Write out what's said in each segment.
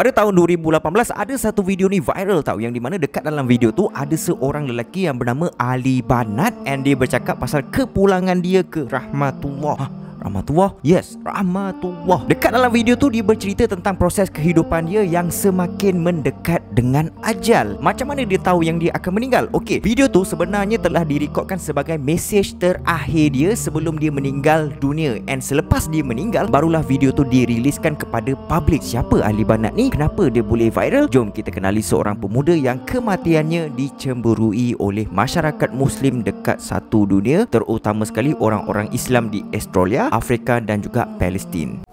Pada tahun 2018 ada satu video ni viral tau, yang dimana dekat dalam video tu ada seorang lelaki yang bernama Ali Banat, and dia bercakap pasal kepulangan dia ke Rahmatullah. Rahmatullah? Yes, Rahmatullah. Dekat dalam video tu dia bercerita tentang proses kehidupan dia yang semakin mendekat dengan ajal. Macam mana dia tahu yang dia akan meninggal? Okey, video tu sebenarnya telah direkodkan sebagai mesej terakhir dia sebelum dia meninggal dunia. And selepas dia meninggal, barulah video tu diriliskan kepada publik. Siapa Ali Banat ni? Kenapa dia boleh viral? Jom kita kenali seorang pemuda yang kematiannya dicemburui oleh masyarakat Muslim dekat satu dunia, terutama sekali orang-orang Islam di Australia, Afrika dan juga Palestin.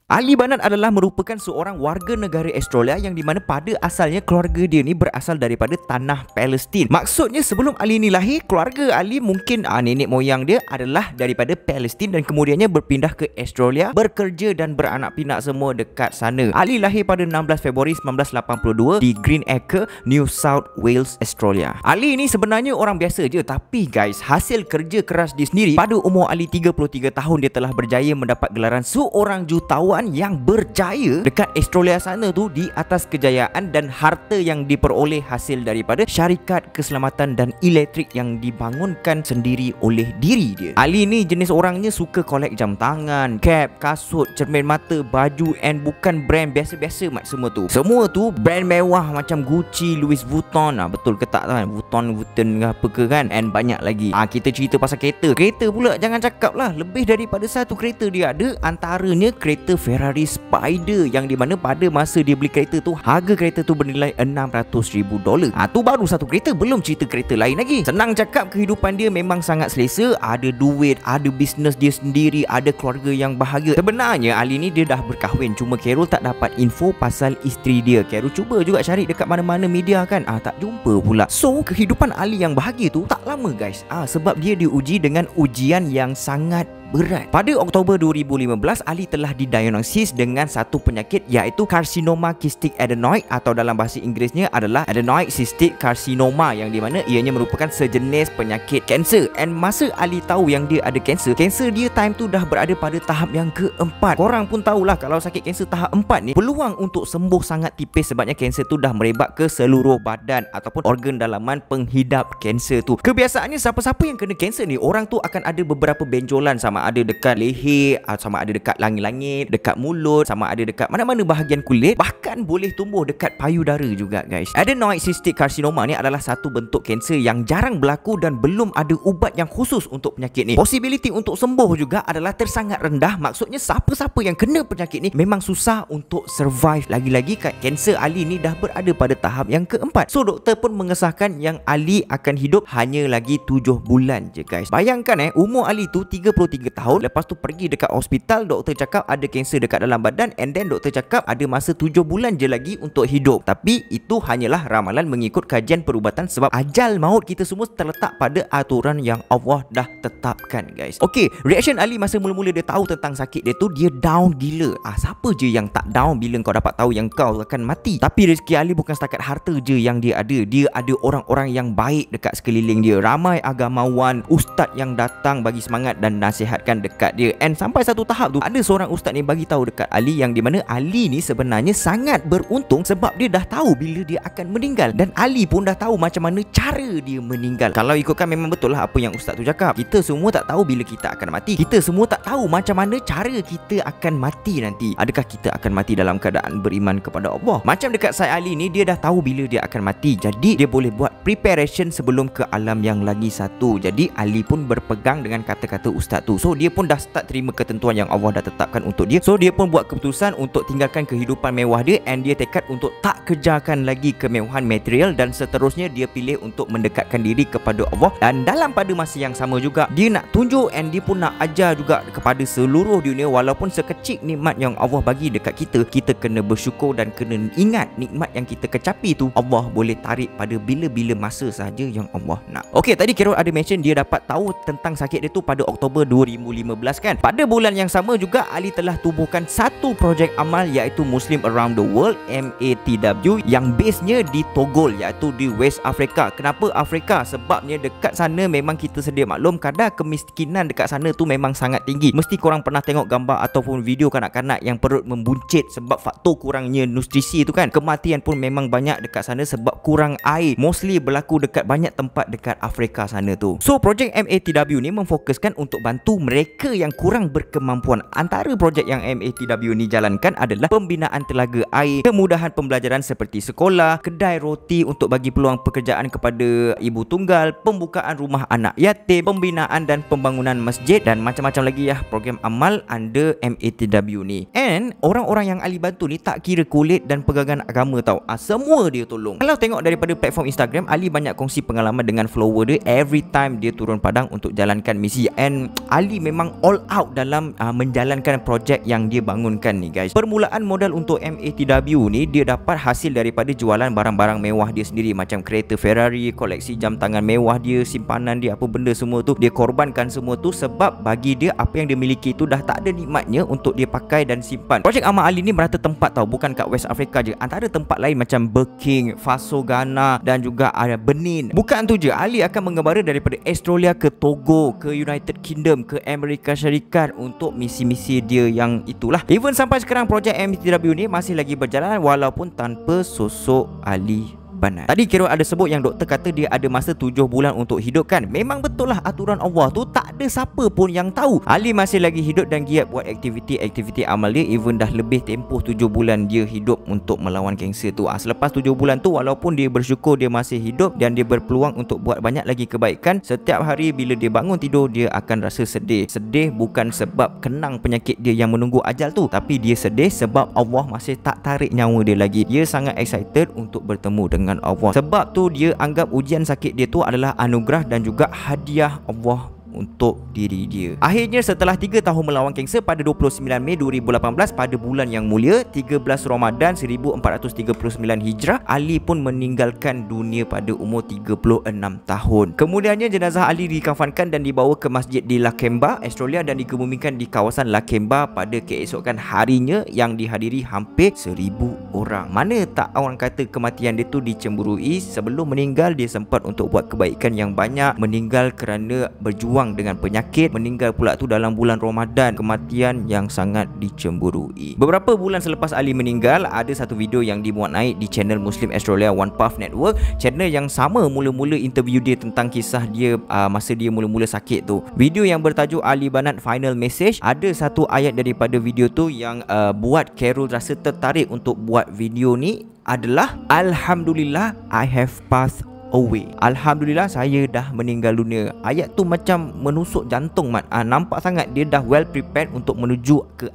Ali Banat adalah merupakan seorang warga negara Australia yang di mana pada asalnya keluarga dia ni berasal daripada tanah Palestin. Maksudnya sebelum Ali ni lahir, keluarga Ali mungkin nenek moyang dia adalah daripada Palestin dan kemudiannya berpindah ke Australia, bekerja dan beranak pinak semua dekat sana. Ali lahir pada 16 Februari 1982 di Greenacre, New South Wales, Australia. Ali ni sebenarnya orang biasa je, tapi guys, hasil kerja keras dia sendiri. Pada umur Ali 33 tahun dia telah berjaya mendapat gelaran seorang jutawan yang berjaya dekat Australia sana tu di atas kejayaan dan harta yang diperoleh hasil daripada syarikat keselamatan dan elektrik yang dibangunkan sendiri oleh diri dia. Ali ni jenis orangnya suka collect jam tangan, cap, kasut, cermin mata, baju, and bukan brand biasa-biasa semua tu. Semua tu brand mewah macam Gucci, Louis Vuitton. Betul ke tak kan? Vuitton ke apa ke kan? And banyak lagi. Kita cerita pasal kereta. Kereta pula jangan cakap lah. Lebih daripada satu kereta dia ada. Antaranya kereta Ferrari Spider yang di mana pada masa dia beli kereta tu, harga kereta tu bernilai $600,000. Tu baru satu kereta, belum cerita kereta lain lagi. Senang cakap, kehidupan dia memang sangat selesa. Ada duit, ada bisnes dia sendiri, ada keluarga yang bahagia. Sebenarnya Ali ni dia dah berkahwin, cuma Carol tak dapat info pasal isteri dia. Carol cuba juga cari dekat mana-mana media kan, tak jumpa pula. So kehidupan Ali yang bahagia tu tak lama guys, sebab dia diuji dengan ujian yang sangat berat. Pada Oktober 2015, Ali telah didiagnosis dengan satu penyakit iaitu karsinoma cystic adenoid, atau dalam bahasa Inggerisnya adalah adenoid cystic carcinoma, yang di mana ianya merupakan sejenis penyakit kanser. And masa Ali tahu yang dia ada kanser dia time tu dah berada pada tahap yang keempat. Korang pun tahulah kalau sakit kanser tahap 4 ni, peluang untuk sembuh sangat tipis sebabnya kanser tu dah merebak ke seluruh badan ataupun organ dalaman penghidap kanser tu. Kebiasaannya siapa-siapa yang kena kanser ni, orang tu akan ada beberapa benjolan, sama ada dekat leher, sama ada dekat langit-langit, dekat mulut, sama ada dekat mana-mana bahagian kulit, bahkan boleh tumbuh dekat payudara juga guys. Adenoid cystic carcinoma ni adalah satu bentuk kanser yang jarang berlaku dan belum ada ubat yang khusus untuk penyakit ni. Possibility untuk sembuh juga adalah tersangat rendah. Maksudnya siapa-siapa yang kena penyakit ni memang susah untuk survive. Lagi-lagi kanser Ali ni dah berada pada tahap yang keempat. So doktor pun mengesahkan yang Ali akan hidup hanya lagi 7 bulan je guys. Bayangkan umur Ali tu 33 tahun, lepas tu pergi dekat hospital, doktor cakap ada kanser dekat dalam badan, and then doktor cakap ada masa 7 bulan je lagi untuk hidup. Tapi itu hanyalah ramalan mengikut kajian perubatan, sebab ajal maut kita semua terletak pada aturan yang Allah dah tetapkan guys. Okey, reaction Ali masa mula-mula dia tahu tentang sakit dia tu, dia down gila. Siapa je yang tak down bila kau dapat tahu yang kau akan mati? Tapi rezeki Ali bukan setakat harta je yang dia ada. Dia ada orang-orang yang baik dekat sekeliling dia. Ramai agamawan, ustaz yang datang bagi semangat dan nasihat dekat dia. And sampai satu tahap tu ada seorang ustaz ni bagi tahu dekat Ali yang di mana Ali ni sebenarnya sangat beruntung sebab dia dah tahu bila dia akan meninggal, dan Ali pun dah tahu macam mana cara dia meninggal. Kalau ikutkan memang betul lah apa yang ustaz tu cakap. Kita semua tak tahu bila kita akan mati. Kita semua tak tahu macam mana cara kita akan mati nanti. Adakah kita akan mati dalam keadaan beriman kepada Allah? Macam dekat Said Ali ni, dia dah tahu bila dia akan mati. Jadi dia boleh buat preparation sebelum ke alam yang lagi satu. Jadi Ali pun berpegang dengan kata-kata ustaz tu. So dia pun dah start terima ketentuan yang Allah dah tetapkan untuk dia. So dia pun buat keputusan untuk tinggalkan kehidupan mewah dia, and dia tekad untuk tak kejarkan lagi kemewahan material, dan seterusnya dia pilih untuk mendekatkan diri kepada Allah. Dan dalam pada masa yang sama juga, dia nak tunjuk and dia pun nak ajar juga kepada seluruh dunia, walaupun sekecil nikmat yang Allah bagi dekat kita, kita kena bersyukur dan kena ingat nikmat yang kita kecapi tu Allah boleh tarik pada bila-bila masa sahaja yang Allah nak. Okey, tadi Carol ada mention dia dapat tahu tentang sakit dia tu pada Oktober 2015. 2015 kan. Pada bulan yang sama juga Ali telah tubuhkan satu projek amal iaitu Muslim Around the World MATW yang base-nya di Togol iaitu di West Africa. Kenapa Afrika? Sebabnya dekat sana memang kita sedia maklum kadar kemiskinan dekat sana tu memang sangat tinggi. Mesti korang pernah tengok gambar ataupun video kanak-kanak yang perut membuncit sebab faktor kurangnya nutrisi tu kan. Kematian pun memang banyak dekat sana sebab kurang air. Mostly berlaku dekat banyak tempat dekat Afrika sana tu. So projek MATW ni memfokuskan untuk bantu mereka yang kurang berkemampuan. Antara projek yang MATW ni jalankan adalah pembinaan telaga air, kemudahan pembelajaran seperti sekolah, kedai roti untuk bagi peluang pekerjaan kepada ibu tunggal, pembukaan rumah anak yatim, pembinaan dan pembangunan masjid dan macam-macam lagi ya program amal under MATW ni. And orang-orang yang Ali bantu ni tak kira kulit dan pegangan agama tau. Semua dia tolong. Kalau tengok daripada platform Instagram, Ali banyak kongsi pengalaman dengan follower dia every time dia turun padang untuk jalankan misi. And Ali memang all out dalam menjalankan projek yang dia bangunkan ni guys. Permulaan modal untuk MATW ni dia dapat hasil daripada jualan barang-barang mewah dia sendiri macam kereta Ferrari, koleksi jam tangan mewah dia, simpanan dia, apa benda semua tu dia korbankan semua tu sebab bagi dia apa yang dia miliki tu dah tak ada nikmatnya untuk dia pakai dan simpan. Projek amal Ali ni merata tempat tau, bukan kat West Africa je. Antara tempat lain macam Burkina Faso, Ghana dan juga ada Benin. Bukan tu je, Ali akan mengembara daripada Australia ke Togo, ke United Kingdom, ke Amerika Syarikat untuk misi-misi dia yang itulah. Even sampai sekarang projek MATW ni masih lagi berjalan walaupun tanpa sosok Ali Banat. Tadi Khairul ada sebut yang doktor kata dia ada masa 7 bulan untuk hidup kan. Memang betul lah aturan Allah tu tak ada siapa pun yang tahu. Ali masih lagi hidup dan giat buat aktiviti amal dia. Even dah lebih tempoh 7 bulan dia hidup untuk melawan kanser tu. Selepas 7 bulan tu walaupun dia bersyukur dia masih hidup dan dia berpeluang untuk buat banyak lagi kebaikan, setiap hari bila dia bangun tidur dia akan rasa sedih. Sedih bukan sebab kenang penyakit dia yang menunggu ajal tu, tapi dia sedih sebab Allah masih tak tarik nyawa dia lagi. Dia sangat excited untuk bertemu dengan Allah. Sebab tu dia anggap ujian sakit dia tu adalah anugerah dan juga hadiah Allah untuk diri dia. Akhirnya setelah 3 tahun melawan kanser pada 29 Mei 2018 pada bulan yang mulia 13 Ramadan 1439 Hijrah, Ali pun meninggalkan dunia pada umur 36 tahun. Kemudiannya jenazah Ali dikafankan dan dibawa ke masjid di Lakemba, Australia dan dikebumikan di kawasan Lakemba pada keesokan harinya yang dihadiri hampir 1000 orang. Mana tak orang kata kematian dia tu dicemburui. Sebelum meninggal dia sempat untuk buat kebaikan yang banyak, meninggal kerana berjuang dengan penyakit, meninggal pula tu dalam bulan Ramadan, kematian yang sangat dicemburui. Beberapa bulan selepas Ali meninggal, ada satu video yang dimuat naik di channel Muslim Australia One Path Network, channel yang sama mula-mula interview dia tentang kisah dia masa dia mula-mula sakit tu. Video yang bertajuk Ali Banat Final Message, ada satu ayat daripada video tu yang buat Khairul rasa tertarik untuk buat video ni adalah Alhamdulillah I have passed away. Alhamdulillah saya dah meninggal dunia. Ayat tu macam menusuk jantung mat. Nampak sangat dia dah well prepared untuk menuju ke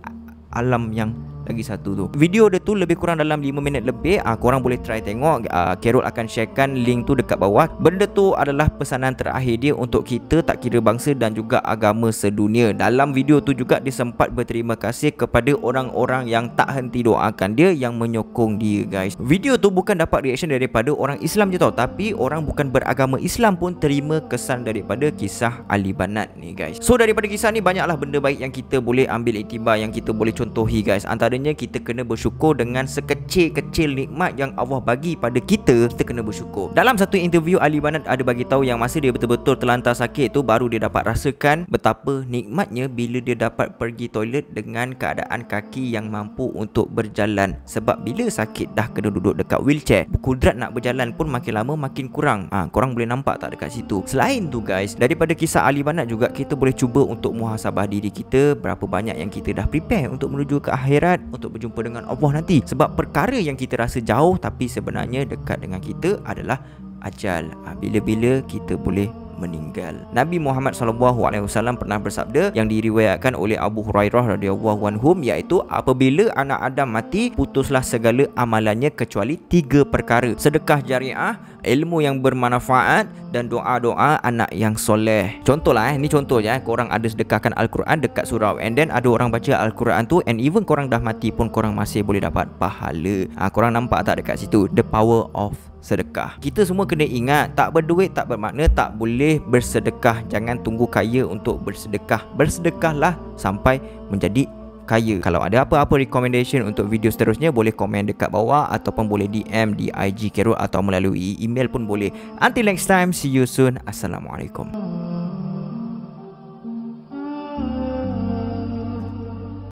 alam yang lagi satu tu. Video dia tu lebih kurang dalam 5 minit lebih. Korang boleh try tengok. Khairul akan sharekan link tu dekat bawah. Benda tu adalah pesanan terakhir dia untuk kita tak kira bangsa dan juga agama sedunia. Dalam video tu juga dia sempat berterima kasih kepada orang-orang yang tak henti doakan dia, yang menyokong dia guys. Video tu bukan dapat reaction daripada orang Islam je tau, tapi orang bukan beragama Islam pun terima kesan daripada kisah Ali Banat ni guys. So daripada kisah ni banyaklah benda baik yang kita boleh ambil iktibar, yang kita boleh contohi guys. Antaranya kita kena bersyukur dengan sekecil-kecil nikmat yang Allah bagi pada kita. Kita kena bersyukur. Dalam satu interview Ali Banat ada bagi tahu yang masa dia betul-betul terlantar sakit tu baru dia dapat rasakan betapa nikmatnya bila dia dapat pergi toilet dengan keadaan kaki yang mampu untuk berjalan. Sebab bila sakit dah kena duduk dekat wheelchair, kudrat nak berjalan pun makin lama makin kurang. Korang boleh nampak tak dekat situ. Selain tu guys, daripada kisah Ali Banat juga kita boleh cuba untuk muhasabah diri kita, berapa banyak yang kita dah prepare untuk menuju ke akhirat, untuk berjumpa dengan Allah nanti. Sebab perkara yang kita rasa jauh tapi sebenarnya dekat dengan kita adalah ajal. Bila-bila kita boleh meninggal. Nabi Muhammad SAW pernah bersabda yang diriwayatkan oleh Abu Hurairah radhiyallahu anhu, iaitu apabila anak Adam mati, putuslah segala amalannya kecuali 3 perkara: sedekah jariah, ilmu yang bermanfaat dan doa-doa anak yang soleh. Contohlah ni contoh je, korang ada sedekahkan Al-Quran dekat surau, and then ada orang baca Al-Quran tu, and even korang dah mati pun korang masih boleh dapat pahala. Korang nampak tak dekat situ the power of sedekah. Kita semua kena ingat, tak berduit tak bermakna tak boleh boleh bersedekah. Jangan tunggu kaya untuk bersedekah. Bersedekahlah sampai menjadi kaya. Kalau ada apa-apa recommendation untuk video seterusnya, boleh komen dekat bawah ataupun boleh DM di IG Carol atau melalui email pun boleh. Until next time, see you soon. Assalamualaikum.